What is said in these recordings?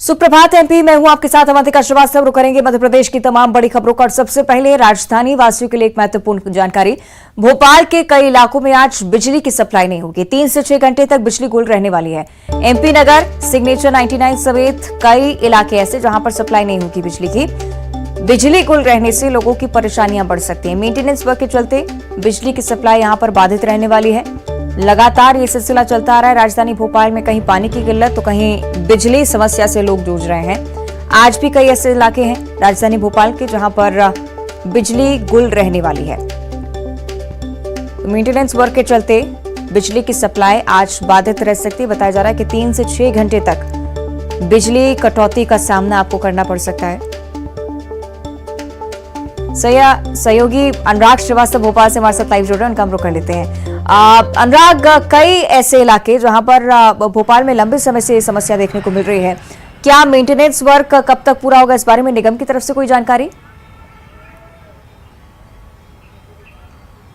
सुप्रभात एमपी, मैं हूं आपके साथ अवंतिका श्रीवास्तव। रुक करेंगे मध्य प्रदेश की तमाम बड़ी खबरों का। सबसे पहले राजधानी वासियों के लिए एक महत्वपूर्ण जानकारी। भोपाल के कई इलाकों में आज बिजली की सप्लाई नहीं होगी। 3 से 6 घंटे तक बिजली गुल रहने वाली है। एमपी नगर, सिग्नेचर 99 समेत कई इलाके ऐसे जहां पर सप्लाई नहीं होगी बिजली की। बिजली गुल रहने से लोगों की परेशानियां बढ़ सकती हैं। मेंटेनेंस वर्क के चलते बिजली की सप्लाई यहां पर बाधित रहने वाली है। लगातार ये सिलसिला चलता आ रहा है। राजधानी भोपाल में कहीं पानी की किल्लत तो कहीं बिजली समस्या से लोग जूझ रहे हैं। आज भी कई ऐसे इलाके हैं राजधानी भोपाल के जहां पर बिजली गुल रहने वाली है। मेंटेनेंस वर्क के चलते बिजली की सप्लाई आज बाधित रह सकती है। बताया जा रहा है कि 3 से 6 घंटे तक बिजली कटौती का सामना आपको करना पड़ सकता है। सहयोगी अनुराग श्रीवास्तव भोपाल से हमारे साथ लाइव जुड़ रहे हैं, उनका हम रुख कर लेते हैं। अनुराग, कई ऐसे इलाके जहां पर भोपाल में लंबे समय से समस्या देखने को मिल रही है, क्या मेंटेनेंस वर्क कब तक पूरा होगा, इस बारे में निगम की तरफ से कोई जानकारी?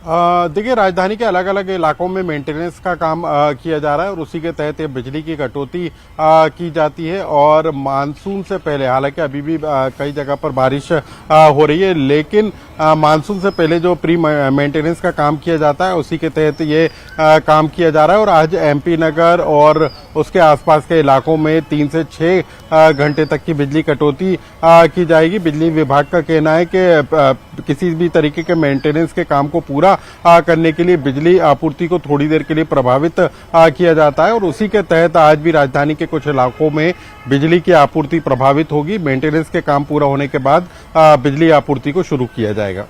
देखिए, राजधानी के अलग अलग इलाकों में मेंटेनेंस का काम किया जा रहा है और उसी के तहत बिजली की कटौती की जाती है। और मानसून से पहले, हालांकि अभी भी कई जगह पर बारिश हो रही है, लेकिन मानसून से पहले जो प्री मेंटेनेंस का काम किया जाता है उसी के तहत ये काम किया जा रहा है। और आज एमपी नगर और उसके आसपास के इलाकों में 3 से 6 घंटे तक की बिजली कटौती की जाएगी। बिजली विभाग का कहना है कि किसी भी तरीके के मेंटेनेंस के काम को पूरा करने के लिए बिजली आपूर्ति को थोड़ी देर के लिए प्रभावित किया जाता है और उसी के तहत आज भी राजधानी के कुछ इलाकों में बिजली की आपूर्ति प्रभावित होगी। मेंटेनेंस के काम पूरा होने के बाद बिजली आपूर्ति को शुरू किया जाएगा।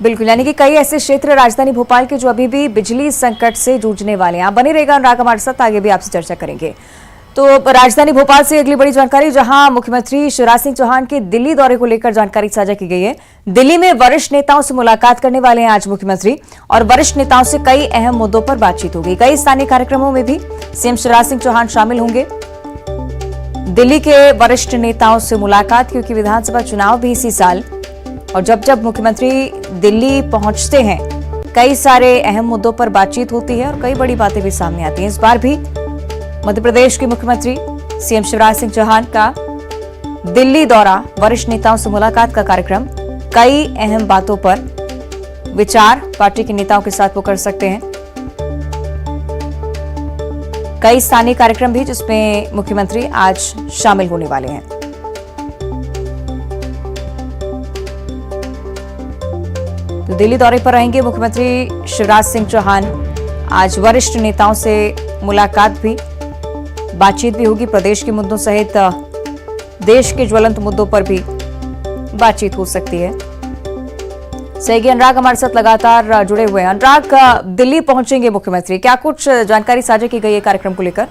बिल्कुल, यानी कि कई ऐसे क्षेत्र राजधानी भोपाल के जो अभी भी बिजली संकट से जूझने वाले हैं। आप बने रहेगा अनुराग हमारे साथ, आगे भी आपसे चर्चा करेंगे। तो राजधानी भोपाल से अगली बड़ी जानकारी, जहां मुख्यमंत्री शिवराज सिंह चौहान के दिल्ली दौरे को लेकर जानकारी साझा की गई है। दिल्ली में वरिष्ठ नेताओं से मुलाकात करने वाले हैं आज मुख्यमंत्री और वरिष्ठ नेताओं से कई अहम मुद्दों पर बातचीत होगी। कई स्थानीय कार्यक्रमों में भी सीएम शिवराज सिंह चौहान शामिल होंगे। दिल्ली के वरिष्ठ नेताओं से मुलाकात, क्योंकि विधानसभा चुनाव भी इसी साल, और जब जब मुख्यमंत्री दिल्ली पहुंचते हैं कई सारे अहम मुद्दों पर बातचीत होती है और कई बड़ी बातें भी सामने आती हैं। इस बार भी मध्य प्रदेश के मुख्यमंत्री सीएम शिवराज सिंह चौहान का दिल्ली दौरा, वरिष्ठ नेताओं से मुलाकात का कार्यक्रम, कई अहम बातों पर विचार पार्टी के नेताओं के साथ वो कर सकते हैं। कई स्थानीय कार्यक्रम भी जिसमें मुख्यमंत्री आज शामिल होने वाले हैं। तो दिल्ली दौरे पर रहेंगे मुख्यमंत्री शिवराज सिंह चौहान। आज वरिष्ठ नेताओं से मुलाकात भी, बातचीत भी होगी। प्रदेश के मुद्दों सहित देश के ज्वलंत मुद्दों पर भी बातचीत हो सकती है। सहयोगी अनुराग हमारे साथ लगातार जुड़े हुए हैं। अनुराग, दिल्ली पहुंचेंगे मुख्यमंत्री, क्या कुछ जानकारी साझा की गई है कार्यक्रम को लेकर?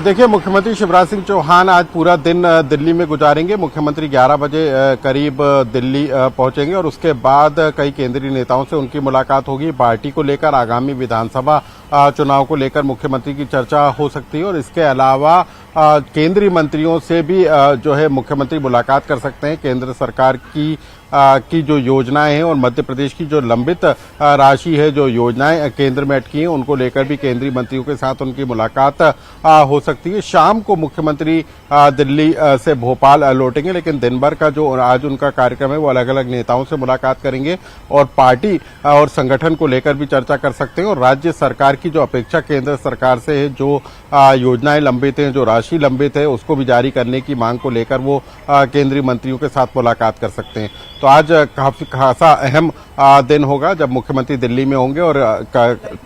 देखिए, मुख्यमंत्री शिवराज सिंह चौहान आज पूरा दिन दिल्ली में गुजारेंगे। मुख्यमंत्री 11 बजे करीब दिल्ली पहुंचेंगे और उसके बाद कई केंद्रीय नेताओं से उनकी मुलाकात होगी। पार्टी को लेकर, आगामी विधानसभा चुनाव को लेकर मुख्यमंत्री की चर्चा हो सकती है और इसके अलावा केंद्रीय मंत्रियों से भी जो है मुख्यमंत्री मुलाकात कर सकते हैं। केंद्र सरकार की जो योजनाएं हैं और मध्य प्रदेश की जो लंबित राशि है, जो योजनाएं केंद्र में अटकी हैं, उनको लेकर भी केंद्रीय मंत्रियों के साथ उनकी मुलाकात हो सकती है। शाम को मुख्यमंत्री दिल्ली से भोपाल लौटेंगे, लेकिन दिन भर का जो आज उनका कार्यक्रम है वो अलग अलग नेताओं से मुलाकात करेंगे और पार्टी और संगठन को लेकर भी चर्चा कर सकते हैं। और राज्य सरकार की जो अपेक्षा केंद्र सरकार से है, जो योजनाएं लंबित हैं, जो राशि लंबित है, उसको भी जारी करने की मांग को लेकर वो केंद्रीय मंत्रियों के साथ मुलाकात कर सकते हैं। तो आज काफी खासा अहम दिन होगा जब मुख्यमंत्री दिल्ली में होंगे और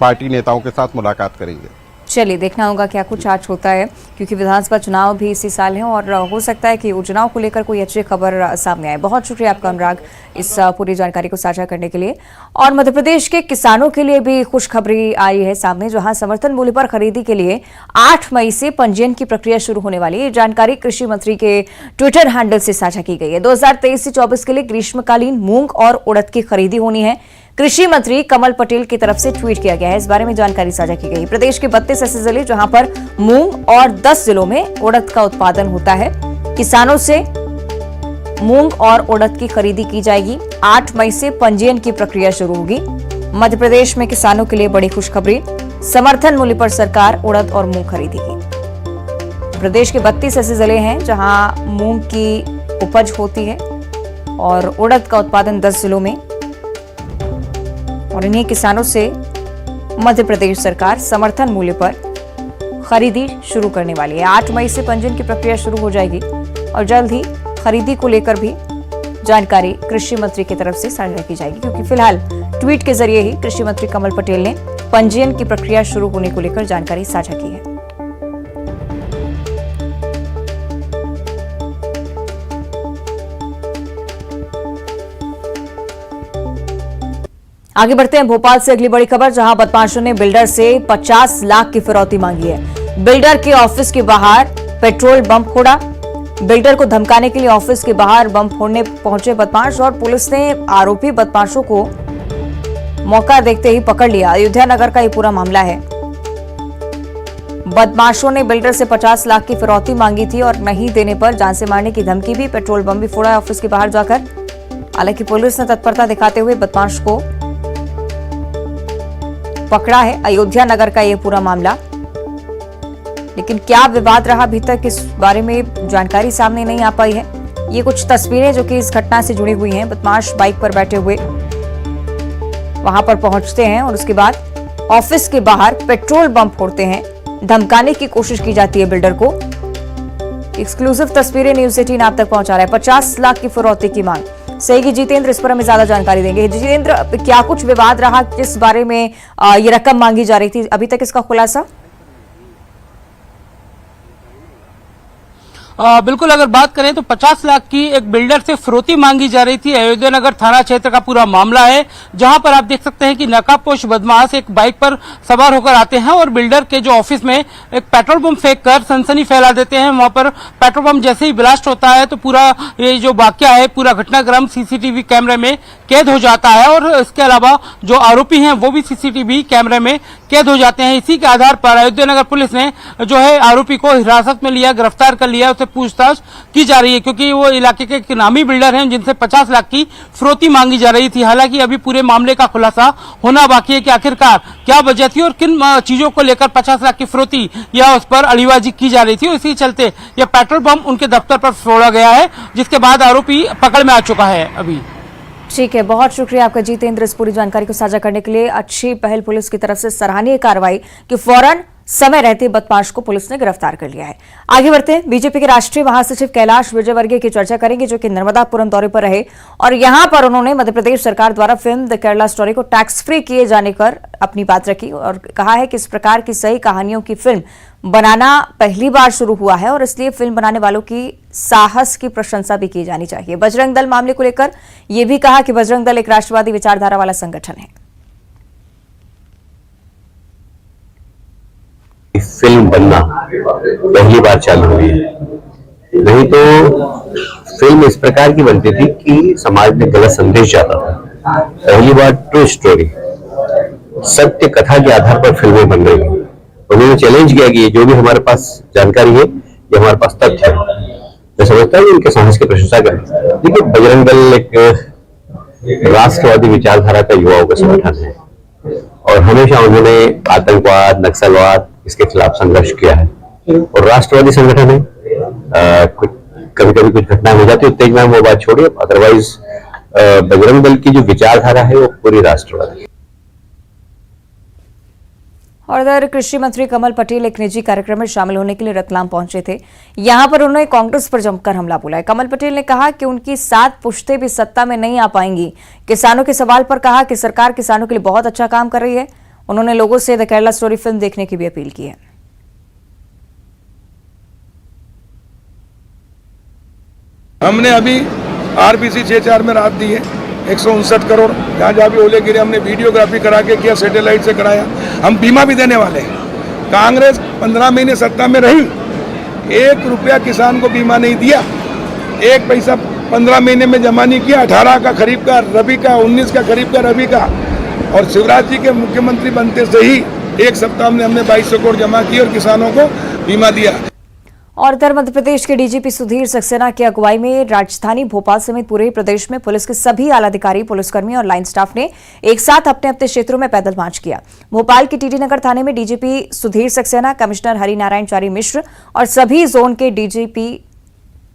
पार्टी नेताओं के साथ मुलाकात करेंगे। चलिए, देखना होगा क्या कुछ आज होता है, क्योंकि विधानसभा चुनाव भी इसी साल है और हो सकता है कि चुनाव को लेकर कोई अच्छी खबर सामने आए। बहुत शुक्रिया आपका अनुराग इस पूरी जानकारी को साझा करने के लिए। और मध्य प्रदेश के किसानों के लिए भी खुशखबरी आई है सामने, जहां समर्थन मूल्य पर खरीदी के लिए 8 मई से पंजीयन की प्रक्रिया शुरू होने वाली है। ये जानकारी कृषि मंत्री के ट्विटर हैंडल से साझा की गई है। 2023 से 24 के लिए ग्रीष्मकालीन मूंग और उड़द की खरीदी होनी है। कृषि मंत्री कमल पटेल की तरफ से ट्वीट किया गया है। इस बारे में जानकारी साझा की गई। प्रदेश के 32 ऐसे जिले जहां पर मूंग और 10 जिलों में उड़द का उत्पादन होता है। किसानों से मूंग और उड़द की खरीदी की जाएगी। 8 मई से पंजीयन की प्रक्रिया शुरू होगी। मध्य प्रदेश में किसानों के लिए बड़ी खुशखबरी। समर्थन मूल्य पर सरकार उड़द और मूंग खरीदेगी। प्रदेश के 32 ऐसे जिले हैं जहां मूंग की उपज होती है और उड़द का उत्पादन 10 जिलों में, और इन्हीं किसानों से मध्य प्रदेश सरकार समर्थन मूल्य पर खरीदी शुरू करने वाली है। 8 मई से पंजीयन की प्रक्रिया शुरू हो जाएगी और जल्द ही खरीदी को लेकर भी जानकारी कृषि मंत्री की तरफ से साझा की जाएगी, क्योंकि फिलहाल ट्वीट के जरिए ही कृषि मंत्री कमल पटेल ने पंजीयन की प्रक्रिया शुरू होने को लेकर जानकारी साझा की है। आगे बढ़ते हैं भोपाल से अगली बड़ी खबर, जहां बदमाशों ने बिल्डर से 50 लाख की फिरौती मांगी है। बिल्डर के ऑफिस के बाहर पेट्रोल बम फोड़ा। बिल्डर को धमकाने के लिए ऑफिस के बाहर बम फोड़ने पहुंचे बदमाश और पुलिस ने आरोपी बदमाशों को मौका देखते ही पकड़ लिया। अयोध्या नगर का ये पूरा मामला है। बदमाशों ने बिल्डर से 50 लाख की फिरौती मांगी थी और नहीं देने पर जान से मारने की धमकी भी, पेट्रोल बम भी फोड़ा है ऑफिस के बाहर जाकर। हालांकि पुलिस ने तत्परता दिखाते हुए बदमाश को पकड़ा है। अयोध्या नगर का यह पूरा मामला, लेकिन क्या विवाद रहा अभी तक इस बारे में जानकारी सामने नहीं आ पाई है। ये कुछ तस्वीरें जो कि इस घटना से जुड़ी हुई हैं। बदमाश बाइक पर बैठे हुए वहां पर पहुंचते हैं और उसके बाद ऑफिस के बाहर पेट्रोल बम फोड़ते हैं। धमकाने की कोशिश की जाती है बिल्डर को। एक्सक्लूसिव तस्वीरें न्यूज़ 18 आप तक पहुंचा रहा है। 50 लाख की फिरौती की मांग। सहयोगी जितेंद्र इस पर हमें ज्यादा जानकारी देंगे। जितेंद्र, क्या कुछ विवाद रहा, किस बारे में ये रकम मांगी जा रही थी, अभी तक इसका खुलासा? बिल्कुल, अगर बात करें तो 50 लाख की एक बिल्डर से फिरौती मांगी जा रही थी। अयोध्या नगर थाना क्षेत्र का पूरा मामला है, जहां पर आप देख सकते हैं कि नकाबपोश बदमाश एक बाइक पर सवार होकर आते हैं और बिल्डर के जो ऑफिस में एक पेट्रोल बम फेंक कर सनसनी फैला देते हैं। वहां पर पेट्रोल बम जैसे ही ब्लास्ट होता है तो पूरा ये जो वाकया है, पूरा घटनाक्रम सीसीटीवी कैमरे में कैद हो जाता है और इसके अलावा जो आरोपी हैं वो भी सीसीटीवी कैमरे में कैद हो जाते हैं। इसी के आधार पर अयोध्या नगर पुलिस ने जो है आरोपी को हिरासत में लिया, गिरफ्तार कर लिया, उसे पूछताछ की जा रही है, क्योंकि वो इलाके के एक नामी बिल्डर हैं जिनसे 50 लाख की फिरौती मांगी जा रही थी। हालांकि अभी पूरे मामले का खुलासा होना बाकी है कि आखिरकार क्या वजह थी और किन चीजों को लेकर 50 लाख की फिरौती या उस पर अड़ीबाजी की जा रही थी। इसी चलते यह पेट्रोल बम उनके दफ्तर पर फोड़ा गया है, जिसके बाद आरोपी पकड़ में आ चुका है। अभी ठीक है, बहुत शुक्रिया आपका जितेंद्र इस पूरी जानकारी को साझा करने के लिए। अच्छी पहल पुलिस की तरफ से, सराहनीय कार्रवाई कि फौरन समय रहते बदमाश को पुलिस ने गिरफ्तार कर लिया है। आगे बढ़ते हैं, बीजेपी के राष्ट्रीय महासचिव कैलाश विजयवर्गीय की चर्चा करेंगे, जो कि नर्मदापुरम दौरे पर रहे और यहां पर उन्होंने मध्य प्रदेश सरकार द्वारा फिल्म द केरला स्टोरी को टैक्स फ्री किए जाने पर अपनी बात रखी और कहा है कि इस प्रकार की सही कहानियों की फिल्म बनाना पहली बार शुरू हुआ है और इसलिए फिल्म बनाने वालों की साहस की प्रशंसा भी की जानी चाहिए। बजरंग दल मामले को लेकर यह भी कहा कि बजरंग दल एक राष्ट्रवादी विचारधारा वाला संगठन है। फिल्म बनना पहली बार चालू हुई है, नहीं तो फिल्म इस प्रकार की बनती थी कि समाज में गलत संदेश जाता था। पहली बार ट्रू स्टोरी, सत्य कथा के आधार पर फिल्में बन रही हैं। उन्होंने चैलेंज किया कि जो भी हमारे पास जानकारी है, ये हमारे पास तथ्य है। मैं समझता हूँ उनके साहस की प्रशंसा करें। देखिए, बजरंग दल एक राष्ट्रवादी विचारधारा का युवाओं का संगठन है और हमेशा उन्होंने आतंकवाद, नक्सलवाद इसके खिलाफ संघर्ष किया है और राष्ट्रवादी संगठन है। कभी कभी कुछ घटनाएं हो जाती है तेज में, वो बात छोड़िए, अदरवाइज बजरंग दल की जो विचारधारा है वो पूरी राष्ट्रवादी है। और इधर कृषि मंत्री कमल पटेल एक निजी कार्यक्रम में शामिल होने के लिए रतलाम पहुंचे थे। यहां पर उन्होंने कांग्रेस पर जमकर हमला बोला है। कमल पटेल ने कहा कि उनकी 7 पुश्तें भी सत्ता में नहीं आ पाएंगी। किसानों के सवाल पर कहा कि सरकार किसानों के लिए बहुत अच्छा काम कर रही है। उन्होंने लोगों से द केरला स्टोरी फिल्म देखने की भी अपील की है। हमने अभी आरबीसी 6-4 में रात दी है 159 करोड़। जहाँ भी ओले गिरे हमने वीडियोग्राफी करा के किया, सैटेलाइट से कराया। हम बीमा भी देने वाले हैं। कांग्रेस 15 महीने सत्ता में रही, 1 रुपया किसान को बीमा नहीं दिया, 1 पैसा 15 महीने में जमा नहीं किया। 18 का खरीफ का, रबी का, 19 का खरीफ का, रबी का। और शिवराज जी के मुख्यमंत्री बनते से ही 1 सप्ताह में हमने 2200 करोड़ जमा किए और किसानों को बीमा दिया। और इधर मध्य प्रदेश के डीजीपी सुधीर सक्सेना की अगुवाई में राजधानी भोपाल समेत पूरे प्रदेश में पुलिस के सभी आलाधिकारी, पुलिसकर्मी और लाइन स्टाफ ने एक साथ अपने अपने क्षेत्रों में पैदल मार्च किया। भोपाल के टीटी नगर थाने में डीजीपी सुधीर सक्सेना, कमिश्नर हरिनारायण चारी मिश्र और सभी जोन के डीजीपी,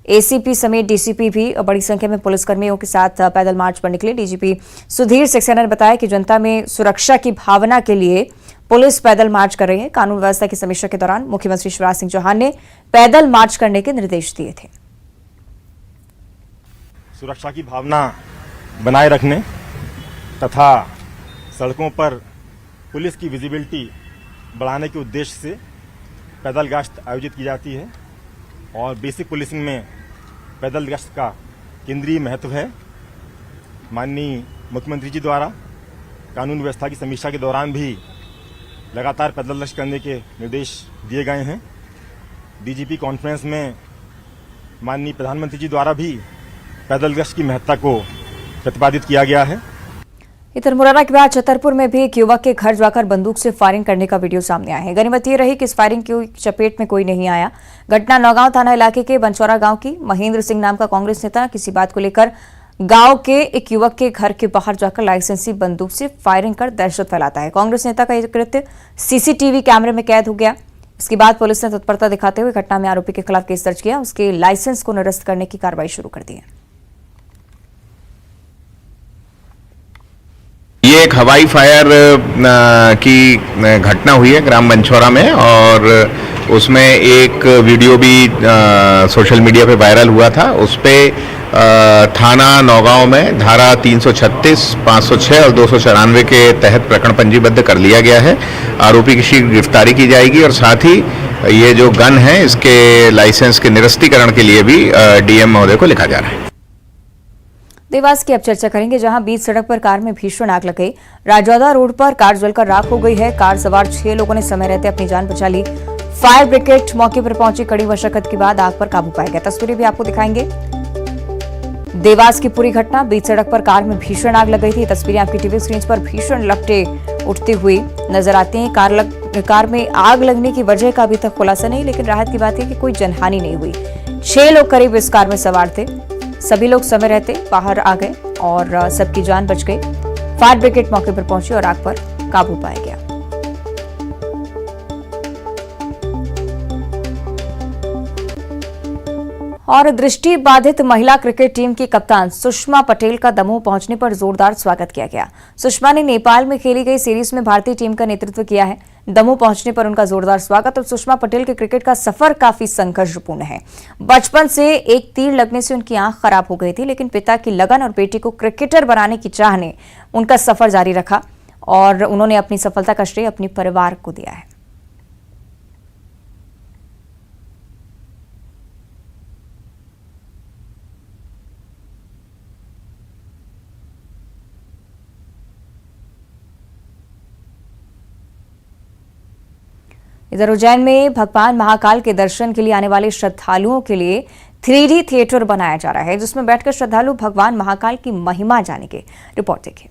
एसीपी समेत डीसीपी भी बड़ी संख्या में पुलिसकर्मियों के साथ पैदल मार्च पर निकले। डीजीपी सुधीर सक्सेना ने बताया कि जनता में सुरक्षा की भावना के लिए पुलिस पैदल मार्च कर रही है। कानून व्यवस्था की समीक्षा के दौरान मुख्यमंत्री शिवराज सिंह चौहान ने पैदल मार्च करने के निर्देश दिए थे। सुरक्षा की भावना बनाए रखने तथा सड़कों पर पुलिस की विजिबिलिटी बढ़ाने के उद्देश्य से पैदल गश्त आयोजित की जाती है और बेसिक पुलिसिंग में पैदल गश्त का केंद्रीय महत्व है। माननीय मुख्यमंत्री जी द्वारा कानून व्यवस्था की समीक्षा के दौरान भी लगातार पैदल गश्त करने के निर्देश दिए गए हैं। डीजीपी कॉन्फ्रेंस में माननीय प्रधानमंत्री जी द्वारा भी पैदल गश्त की महत्ता को प्रतिपादित किया गया है। इधर मुरैना के बाद छतरपुर में भी एक युवक के घर जाकर बंदूक से फायरिंग करने का वीडियो सामने आया है। गनीमत ये रही कि इस फायरिंग की चपेट में कोई नहीं आया। घटना नौगांव थाना इलाके के बनचौरा गांव की। महेंद्र सिंह नाम का कांग्रेस नेता किसी बात को लेकर गांव के एक युवक के घर के बाहर जाकर लाइसेंसी बंदूक से फायरिंग कर दहशत फैलाता है। कांग्रेस नेता का यह कृत्य सीसीटीवी कैमरे में कैद हो गया। इसके बाद पुलिस ने तत्परता दिखाते हुए घटना में आरोपी के खिलाफ केस दर्ज किया। उसके लाइसेंस को निरस्त करने की कार्रवाई शुरू कर दी है। ये एक हवाई फायर की घटना हुई है ग्राम बनचौरा में और उसमें एक वीडियो भी सोशल मीडिया पे वायरल हुआ था। उस पे थाना नौगांव में धारा 336, 506 और 294 के तहत प्रकरण पंजीबद्ध कर लिया गया है। आरोपी की शीघ्र गिरफ्तारी की जाएगी और साथ ही ये जो गन है इसके लाइसेंस के निरस्तीकरण के लिए भी डीएम महोदय को लिखा जा रहा है। देवास की अब चर्चा करेंगे, जहां बीच सड़क पर कार में भीषण आग लग गई। राजौदा रोड पर कार जलकर राख हो गई है। कार सवार 6 लोगों ने समय रहते अपनी जान बचा ली। फायर ब्रिगेड मौके पर पहुंची। कड़ी मशक्कत के बाद आग पर काबू पाया गया। तस्वीरें भी आपको दिखाएंगे। देवास की पूरी घटना, बीच सड़क पर कार में भीषण आग लग गई थी। तस्वीरें आपकी टीवी स्क्रीन पर भीषण लपटे उठती हुई नजर आती हैं। कार में आग लगने की वजह का अभी तक खुलासा नहीं, लेकिन राहत की बात है कि कोई जनहानि नहीं हुई। 6 लोग करीब इस कार में सवार थे। सभी लोग समय रहते बाहर आ गए और सबकी जान बच गई। फायर ब्रिगेड मौके पर पहुंची और आग पर काबू पाया गया। और दृष्टि बाधित महिला क्रिकेट टीम की कप्तान सुषमा पटेल का दमोह पहुंचने पर जोरदार स्वागत किया गया। सुषमा ने नेपाल में खेली गई सीरीज में भारतीय टीम का नेतृत्व किया है। दमोह पहुंचने पर उनका जोरदार स्वागत। और सुषमा पटेल के क्रिकेट का सफर काफी संघर्षपूर्ण है। बचपन से एक तीर लगने से उनकी आंख खराब हो गई थी, लेकिन पिता की लगन और बेटी को क्रिकेटर बनाने की चाह ने उनका सफर जारी रखा और उन्होंने अपनी सफलता का श्रेय अपने परिवार को दिया है। इधर उज्जैन में भगवान महाकाल के दर्शन के लिए आने वाले श्रद्धालुओं के लिए 3D थिएटर बनाया जा रहा है, जिसमें बैठकर श्रद्धालु भगवान महाकाल की महिमा जानेंगे। रिपोर्ट देखिए।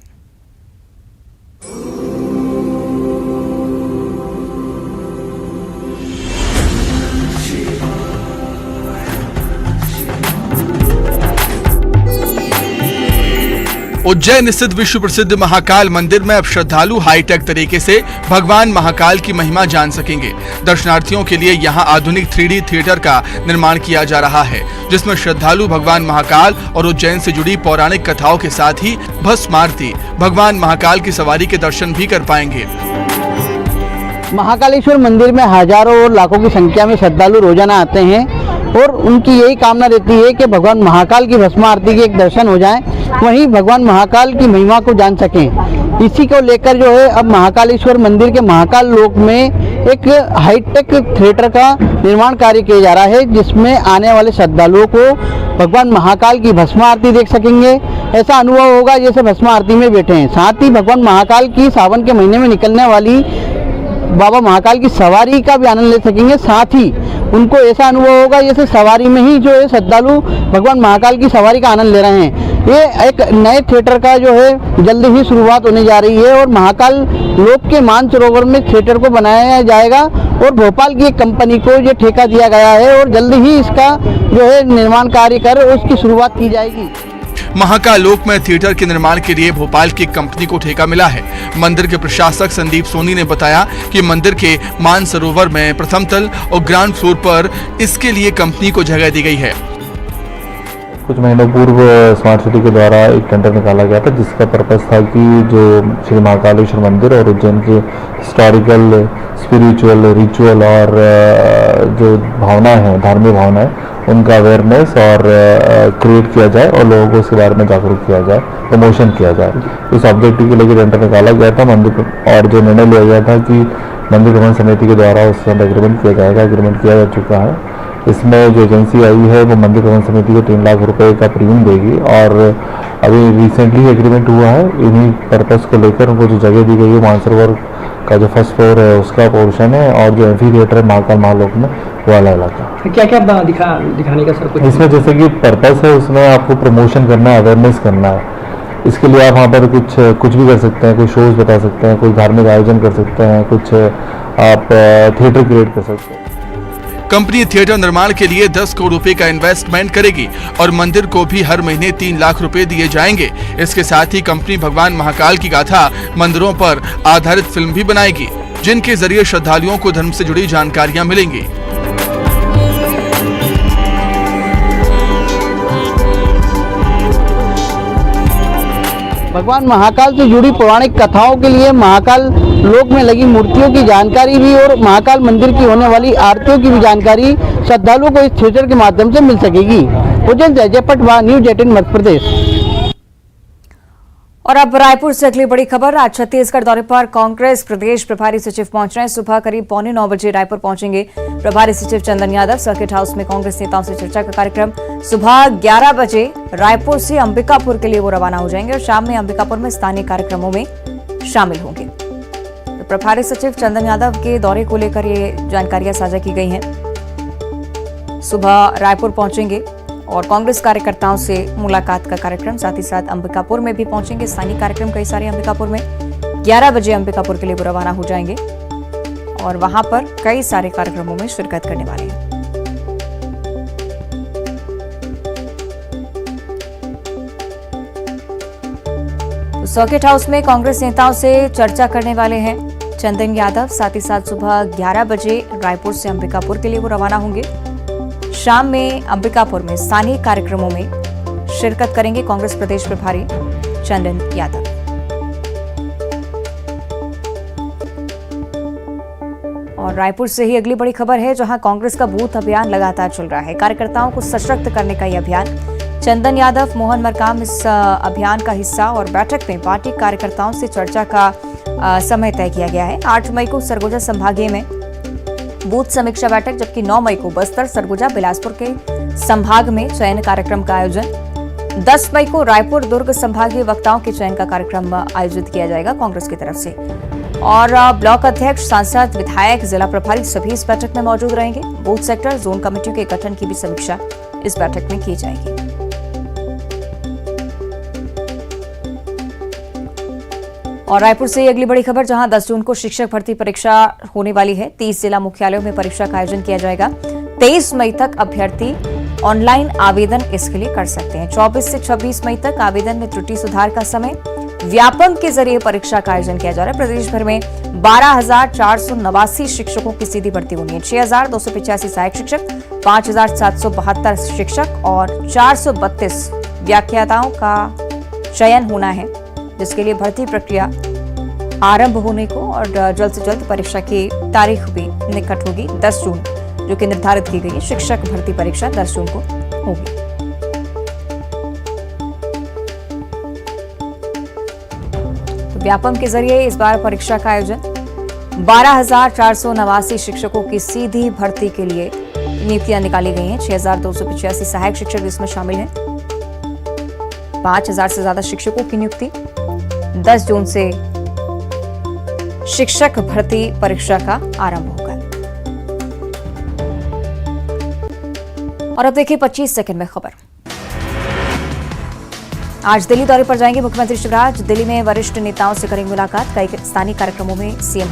उज्जैन स्थित विश्व प्रसिद्ध महाकाल मंदिर में अब श्रद्धालु हाईटेक तरीके से भगवान महाकाल की महिमा जान सकेंगे। दर्शनार्थियों के लिए यहां आधुनिक 3D थिएटर का निर्माण किया जा रहा है, जिसमें श्रद्धालु भगवान महाकाल और उज्जैन से जुड़ी पौराणिक कथाओं के साथ ही भस्म आरती, भगवान महाकाल की सवारी के दर्शन भी कर पाएंगे। महाकालेश्वर मंदिर में हजारों और लाखों की संख्या में श्रद्धालु रोजाना आते हैं और उनकी यही कामना रहती है कि भगवान महाकाल की भस्म आरती के एक दर्शन हो जाएं, वहीं भगवान महाकाल की महिमा को जान सकें। इसी को लेकर जो है अब महाकालेश्वर मंदिर के महाकाल लोक में एक हाईटेक थिएटर का निर्माण कार्य किया जा रहा है, जिसमें आने वाले श्रद्धालुओं को भगवान महाकाल की भस्म आरती देख सकेंगे। ऐसा अनुभव होगा जैसे भस्म आरती में बैठे हैं। साथ ही भगवान महाकाल की सावन के महीने में निकलने वाली बाबा महाकाल की सवारी का भी आनंद ले सकेंगे। साथ ही उनको ऐसा अनुभव होगा जैसे सवारी में ही जो है श्रद्धालु भगवान महाकाल की सवारी का आनंद ले रहे हैं। ये एक नए थिएटर का जो है जल्द ही शुरुआत होने जा रही है और महाकाल लोक के मानसरोवर में थिएटर को बनाया जाएगा और भोपाल की एक कंपनी को ये ठेका दिया गया है और जल्द ही इसका जो है निर्माण कार्य कर उसकी शुरुआत की जाएगी। महाकाल लोकमय थिएटर के निर्माण के लिए भोपाल की कंपनी को ठेका मिला है। मंदिर के प्रशासक संदीप सोनी ने बताया कि मंदिर के मानसरोवर में प्रथम तल और ग्राउंड फ्लोर पर इसके लिए कंपनी को जगह दी गई है। कुछ महीनों पूर्व स्मार्ट सिटी के द्वारा एक टेंडर निकाला गया था जिसका पर्पस था कि जो श्री महाकालेश्वर मंदिर और उज्जैन के हिस्टोरिकल, स्पिरिचुअल, रिचुअल और जो भावनाएं हैं, धार्मिक भावनाएं, उनका अवेयरनेस और क्रिएट किया जाए और लोगों को उसके बारे में जागरूक किया जाए, प्रमोशन किया जाए। इस ऑब्जेक्टिव के लिए टेंडर निकाला गया था मंदिर और जो निर्णय लिया गया था कि मंदिर प्रबंधन समिति के द्वारा उससे एग्रीमेंट किया जाएगा। एग्रीमेंट किया जा चुका है। इसमें जो एजेंसी आई है वो मंदिर प्रबंधन समिति को 3 लाख रुपए का प्रीमियम देगी और अभी रिसेंटली एग्रीमेंट हुआ है। इन्हीं पर्पस को लेकर उनको जो जगह दी गई है मानसरोवर का जो फर्स्ट फ्लोर है उसका पोर्शन है और जो एम्फी थिएटर है महाकाल महालोक में वो वाला इलाका। क्या क्या दिखाने का सर कुछ? इसमें जैसे कि पर्पस है उसमें आपको प्रमोशन करना है, अवेयरनेस करना है। इसके लिए आप वहाँ पर कुछ भी कर सकते हैं, कोई शोज बता सकते हैं, कोई धार्मिक आयोजन कर सकते हैं, कुछ आप थिएटर क्रिएट कर सकते हैं। कंपनी थिएटर निर्माण के लिए 10 करोड़ रुपए का इन्वेस्टमेंट करेगी और मंदिर को भी हर महीने 3 लाख रुपए दिए जाएंगे। इसके साथ ही कंपनी भगवान महाकाल की गाथा मंदिरों पर आधारित फिल्म भी बनाएगी, जिनके जरिए श्रद्धालुओं को धर्म से जुड़ी जानकारियां मिलेंगी। भगवान महाकाल से जुड़ी पौराणिक कथाओं के लिए महाकाल लोक में लगी मूर्तियों की जानकारी भी और महाकाल मंदिर की होने वाली आरतियों की भी जानकारी श्रद्धालुओं को इस थिएटर के माध्यम से मिल सकेगी। उज्जैन से अजय पटवा, न्यूज 18 मध्य प्रदेश। और अब रायपुर से अगली बड़ी खबर। आज छत्तीसगढ़ दौरे पर कांग्रेस प्रदेश प्रभारी सचिव पहुंच रहे हैं। सुबह करीब 8:45 बजे रायपुर पहुंचेंगे प्रभारी सचिव चंदन यादव। सर्किट हाउस में कांग्रेस नेताओं से चर्चा का कार्यक्रम। सुबह 11 बजे रायपुर से अंबिकापुर के लिए वो रवाना हो जाएंगे और शाम में अंबिकापुर में स्थानीय कार्यक्रमों में शामिल होंगे। तो प्रभारी सचिव चंदन यादव के दौरे को लेकर ये जानकारियां साझा की गई हैं। सुबह रायपुर पहुंचेंगे और कांग्रेस कार्यकर्ताओं से मुलाकात का कार्यक्रम, साथ ही साथ अंबिकापुर में भी पहुंचेंगे। स्थानीय कार्यक्रम कई सारे अंबिकापुर में। 11 बजे अंबिकापुर के लिए वो रवाना हो जाएंगे और वहां पर कई सारे कार्यक्रमों में शिरकत करने वाले हैं। तो सर्किट हाउस में कांग्रेस नेताओं से चर्चा करने वाले हैं चंदन यादव। साथ ही साथ सुबह 11 बजे रायपुर से अंबिकापुर के लिए वो रवाना होंगे। शाम में अंबिकापुर में स्थानीय कार्यक्रमों में शिरकत करेंगे कांग्रेस प्रदेश प्रभारी चंदन यादव। और रायपुर से ही अगली बड़ी खबर है, जहां कांग्रेस का बूथ अभियान लगातार चल रहा है। कार्यकर्ताओं को सशक्त करने का यह अभियान। चंदन यादव, मोहन मरकाम इस अभियान का हिस्सा और बैठक में पार्टी कार्यकर्ताओं से चर्चा का समय तय किया गया है। 8 मई को सरगुजा संभागीय में बूथ समीक्षा बैठक, जबकि 9 मई को बस्तर, सरगुजा, बिलासपुर के संभाग में चयन कार्यक्रम का आयोजन। 10 मई को रायपुर, दुर्ग संभागीय वक्ताओं के चयन का कार्यक्रम आयोजित किया जाएगा कांग्रेस की तरफ से। और ब्लॉक अध्यक्ष, सांसद, विधायक, जिला प्रभारी सभी इस बैठक में मौजूद रहेंगे। बूथ सेक्टर, जोन कमेटियों के गठन की भी समीक्षा इस बैठक में की जाएगी। और रायपुर से अगली बड़ी खबर, जहां 10 जून को शिक्षक भर्ती परीक्षा होने वाली है। 30 जिला मुख्यालयों में परीक्षा का आयोजन किया जाएगा। 23 मई तक अभ्यर्थी ऑनलाइन आवेदन इसके लिए कर सकते हैं। 24 से 26 मई तक आवेदन में त्रुटि सुधार का समय। व्यापम के जरिए परीक्षा का आयोजन किया जा रहा है। प्रदेश भर में 12,489 शिक्षकों की सीधी भर्ती होनी है। 6,285 सहायक शिक्षक, 5,772 शिक्षक और 432 व्याख्याताओं का चयन होना है, जिसके लिए भर्ती प्रक्रिया आरंभ होने को और जल्द से जल्द परीक्षा की तारीख भी निकट होगी। 10 जून जो कि निर्धारित की गई है, शिक्षक भर्ती परीक्षा 10 जून को होगी। तो व्यापम के जरिए इस बार परीक्षा का आयोजन। 12,489 शिक्षकों की सीधी भर्ती के लिए नियुक्तियां निकाली गई हैं। 6,285 सहायक शिक्षक इसमें शामिल हैं। 5,000 से ज्यादा शिक्षकों की नियुक्ति। 10 जून से शिक्षक भर्ती परीक्षा का आरंभ होगा। और अब देखिए 25 सेकंड में खबर। आज दिल्ली दौरे पर जाएंगे मुख्यमंत्री शिवराज। दिल्ली में वरिष्ठ नेताओं से करेंगे मुलाकात। कई स्थानीय कार्यक्रमों में सीएम